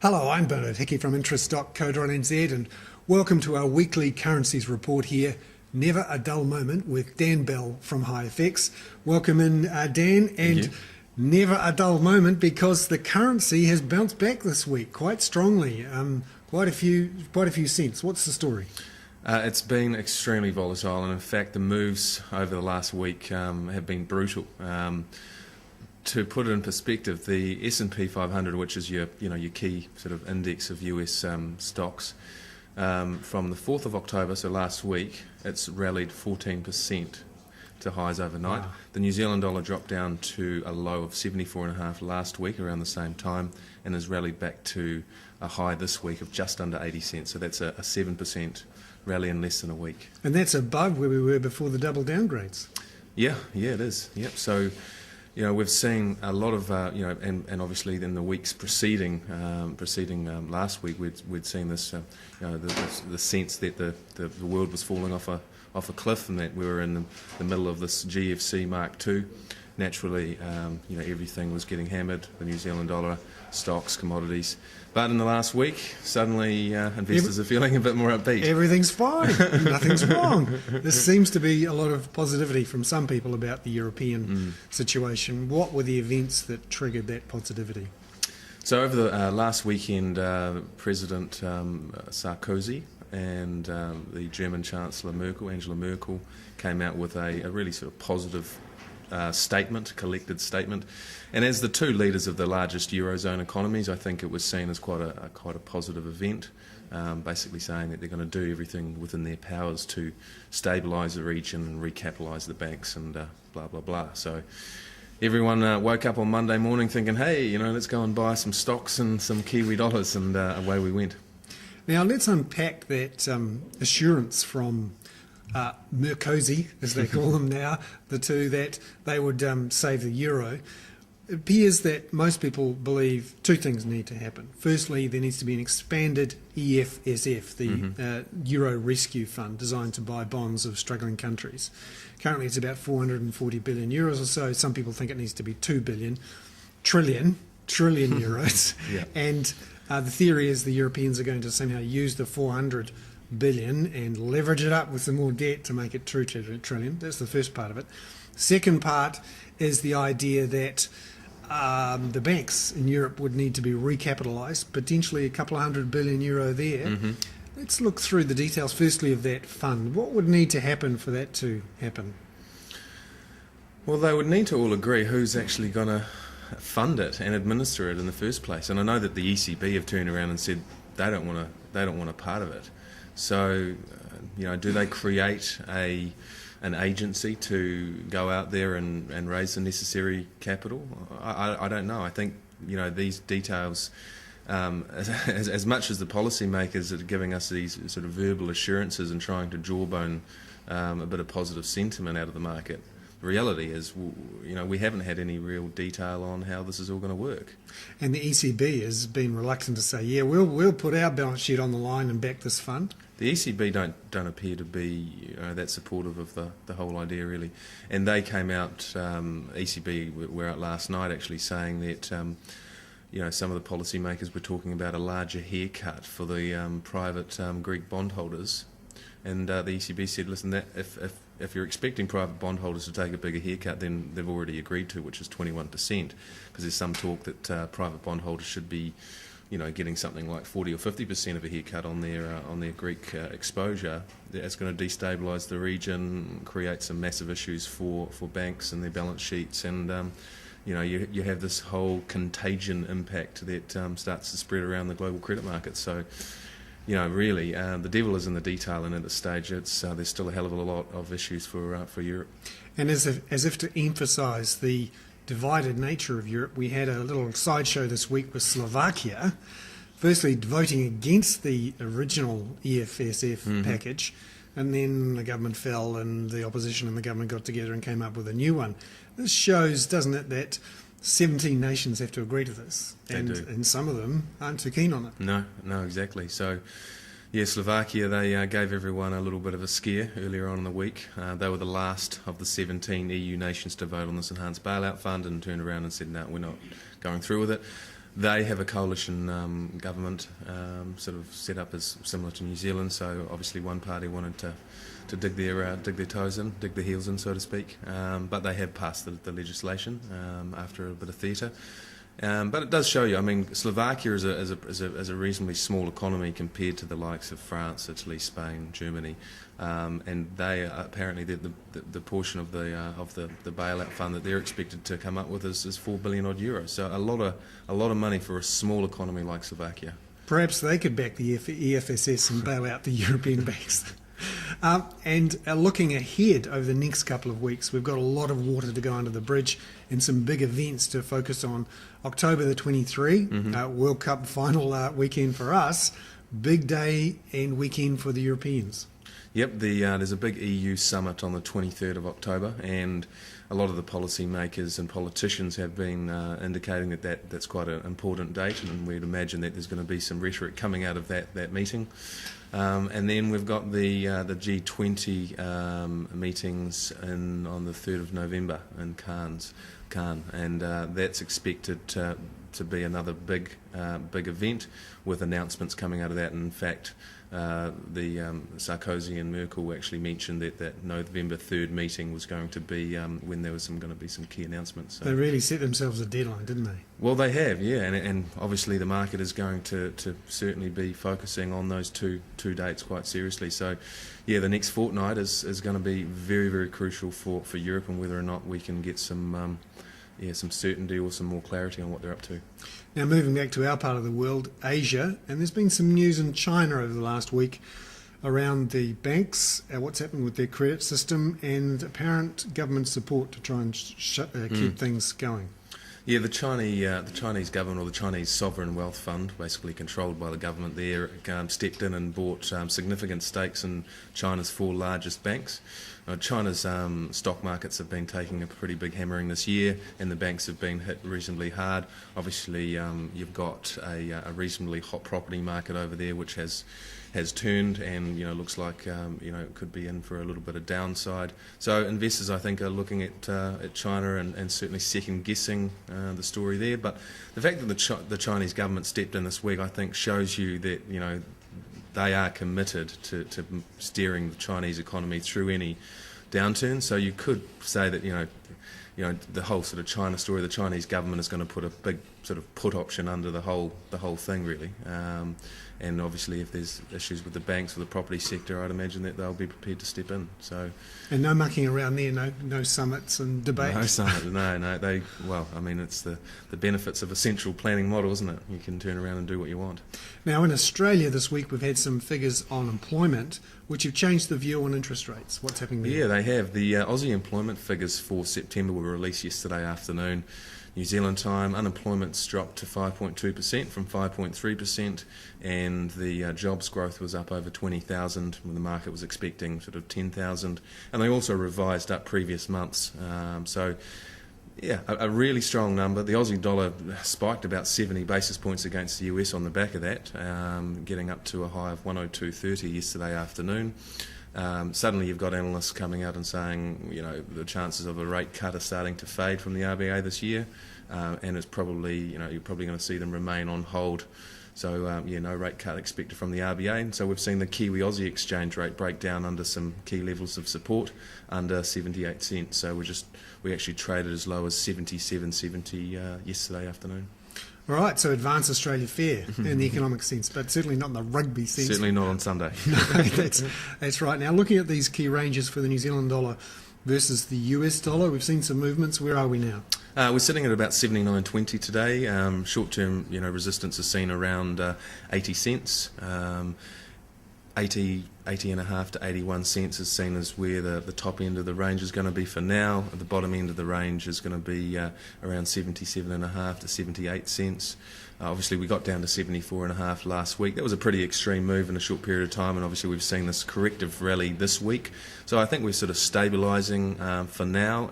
Hello, I'm Bernard Hickey from interest.co.nz and welcome to our weekly currencies report here. Never a dull moment with Dan Bell from HiFX. Welcome in, Dan, and never a dull moment because the currency has bounced back this week quite strongly. Quite a few cents. What's the story? It's been extremely volatile, and in fact, the moves over the last week have been brutal. To put it in perspective, the S&P 500, which is your key sort of index of US stocks, from the 4th of October, so last week, it's rallied 14% to highs overnight. Wow. The New Zealand dollar dropped down to a low of 74.5 last week around the same time, and has rallied back to a high this week of just under 80 cents. So that's a 7% rally in less than a week. And that's above where we were before the double downgrades. Yeah, it is. Yep. So, we've seen a lot of, and obviously in the weeks preceding last week, we'd seen this, the sense that the world was falling off a cliff, and that we were in the middle of this GFC Mark II. Naturally, everything was getting hammered, the New Zealand dollar, stocks, commodities. But in the last week, suddenly investors are feeling a bit more upbeat. Everything's fine. Nothing's wrong. There seems to be a lot of positivity from some people about the European situation. What were the events that triggered that positivity? So over the last weekend, President Sarkozy and the German Chancellor Angela Merkel, came out with a really sort of positive collected statement, and as the two leaders of the largest eurozone economies, I think it was seen as quite a positive event. Basically saying that they're going to do everything within their powers to stabilise the region and recapitalise the banks and blah blah blah. So everyone woke up on Monday morning thinking, hey, let's go and buy some stocks and some Kiwi dollars, and away we went. Now let's unpack that assurance from Merkozy, as they call them now, the two, that they would save the euro. It appears that most people believe two things need to happen. Firstly, there needs to be an expanded EFSF, the Euro Rescue Fund, designed to buy bonds of struggling countries. Currently it's about 440 billion euros or so. Some people think it needs to be 2 trillion euros. Yeah. And the theory is the Europeans are going to somehow use the 400 billion and leverage it up with some more debt to make it 2 trillion. That's the first part of it. Second part is the idea that the banks in Europe would need to be recapitalised, potentially a couple of €100 billion there. Let's look through the details firstly of that fund. What would need to happen for that to happen? Well, they would need to all agree who's actually going to fund it and administer it in the first place. And I know that the ECB have turned around and said they don't want a part of it. So, do they create an agency to go out there and raise the necessary capital? I don't know. I think, these details, as much as the policymakers are giving us these sort of verbal assurances and trying to jawbone a bit of positive sentiment out of the market, the reality is, we haven't had any real detail on how this is all going to work. And the ECB has been reluctant to say, yeah, we'll put our balance sheet on the line and back this fund. The ECB don't appear to be that supportive of the whole idea, really. And they came out, ECB were out last night actually saying that some of the policymakers were talking about a larger haircut for the private Greek bondholders. And the ECB said, listen, that if you're expecting private bondholders to take a bigger haircut, then they've already agreed to, which is 21%, because there's some talk that private bondholders should be, getting something like 40 or 50% of a haircut on their Greek exposure. It's going to destabilise the region, create some massive issues for banks and their balance sheets, and you have this whole contagion impact that starts to spread around the global credit market. So, really, the devil is in the detail, and at this stage, there's still a hell of a lot of issues for Europe. And as if to emphasise the divided nature of Europe, we had a little sideshow this week with Slovakia, firstly voting against the original EFSF package, and then the government fell and the opposition and the government got together and came up with a new one. This shows, doesn't it, that 17 nations have to agree to this, and some of them aren't too keen on it. No, exactly. So, yeah, Slovakia, they gave everyone a little bit of a scare earlier on in the week. They were the last of the 17 EU nations to vote on this enhanced bailout fund and turned around and said, no, we're not going through with it. They have a coalition government sort of set up as similar to New Zealand. So obviously one party wanted to dig their toes in, dig their heels in, so to speak. But they have passed the legislation after a bit of theatre. But it does show you. I mean, Slovakia is a reasonably small economy compared to the likes of France, Italy, Spain, Germany, and they apparently the portion of the bailout fund that they're expected to come up with is €4 billion odd. So a lot of money for a small economy like Slovakia. Perhaps they could back the EFSS and bail out the European banks. And looking ahead over the next couple of weeks, we've got a lot of water to go under the bridge and some big events to focus on. October the 23, World Cup final weekend for us, big day and weekend for the Europeans. Yep, there's a big EU summit on the 23rd of October, and a lot of the policymakers and politicians have been indicating that's quite an important date, and we'd imagine that there's going to be some rhetoric coming out of that meeting. And then we've got the G20 meetings on the 3rd of November in Cannes, and that's expected to be another big event with announcements coming out of that. And in fact, Sarkozy and Merkel actually mentioned that November 3rd meeting was going to be when there was going to be some key announcements. So. They really set themselves a deadline, didn't they? Well, they have, yeah, and obviously the market is going to certainly be focusing on those two dates quite seriously. So, yeah, the next fortnight is going to be very, very crucial for Europe and whether or not we can get some certainty or some more clarity on what they're up to. Now, moving back to our part of the world, Asia, and there's been some news in China over the last week around the banks, what's happening with their credit system, and apparent government support to try and keep things going. Yeah, the Chinese government, or the Chinese Sovereign Wealth Fund, basically controlled by the government there, stepped in and bought significant stakes in China's 4 largest banks. China's stock markets have been taking a pretty big hammering this year, and the banks have been hit reasonably hard. Obviously, you've got a reasonably hot property market over there, which has turned, and looks like it could be in for a little bit of downside. So investors, I think, are looking at China and certainly second guessing the story there. But the fact that the Chinese government stepped in this week, I think, shows you that they are committed to steering the Chinese economy through any downturn. So you could say that the whole sort of China story, the Chinese government is going to put a big sort of put option under the whole thing, really. And obviously, if there's issues with the banks or the property sector, I'd imagine that they'll be prepared to step in. So, and no mucking around there, no summits and debates. No summit, no. It's the benefits of a central planning model, isn't it? You can turn around and do what you want. Now, in Australia this week, we've had some figures on employment, which have changed the view on interest rates. What's happening there? Yeah, they have. The Aussie employment figures for September were released yesterday afternoon. New Zealand time, unemployment's dropped to 5.2% from 5.3%, and the jobs growth was up over 20,000 when the market was expecting sort of 10,000. And they also revised up previous months. A really strong number. The Aussie dollar spiked about 70 basis points against the US on the back of that, getting up to a high of 102.30 yesterday afternoon. Suddenly you've got analysts coming out and saying, the chances of a rate cut are starting to fade from the RBA this year, and it's probably, you're probably going to see them remain on hold. So, no rate cut expected from the RBA. And so we've seen the Kiwi-Aussie exchange rate break down under some key levels of support, under 78 cents. So we actually traded as low as 77.70 yesterday afternoon. All right, so advance Australia fair in the economic sense, but certainly not in the rugby sense. Certainly not on Sunday. No, that's right. Now, looking at these key ranges for the New Zealand dollar versus the US dollar, we've seen some movements. Where are we now? We're sitting at about 79.20 today. Short-term, resistance is seen around 80 cents. 80.5 to 81 cents is seen as where the top end of the range is going to be for now. The bottom end of the range is going to be around 77.5 to 78 cents. Obviously, we got down to 74.5 last week. That was a pretty extreme move in a short period of time, and obviously we've seen this corrective rally this week. So I think we're sort of stabilising for now,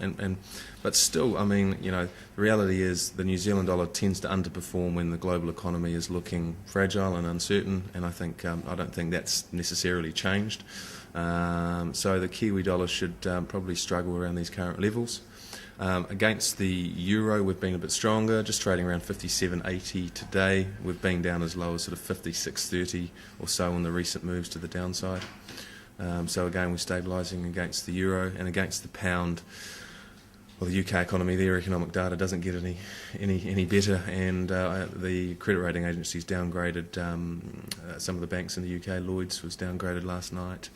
but still, the reality is the New Zealand dollar tends to underperform when the global economy is looking fragile and uncertain, and I don't think that's necessarily changed. So the Kiwi dollar should probably struggle around these current levels. Against the euro, we've been a bit stronger, just trading around 57.80 today. We've been down as low as sort of 56.30 or so on the recent moves to the downside. So again, we're stabilising against the euro and against the pound. Well, the UK economy, their economic data doesn't get any better, and the credit rating agencies downgraded some of the banks in the UK. Lloyd's was downgraded last night.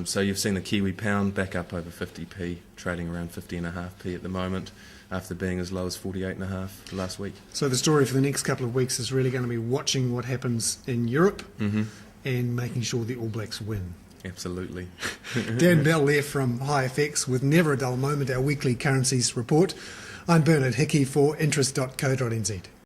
So you've seen the Kiwi pound back up over 50p, trading around 50.5p at the moment, after being as low as 48.5 last week. So the story for the next couple of weeks is really going to be watching what happens in Europe and making sure the All Blacks win. Absolutely. Dan Bell there from HiFX with Never a Dull Moment, our weekly currencies report. I'm Bernard Hickey for interest.co.nz.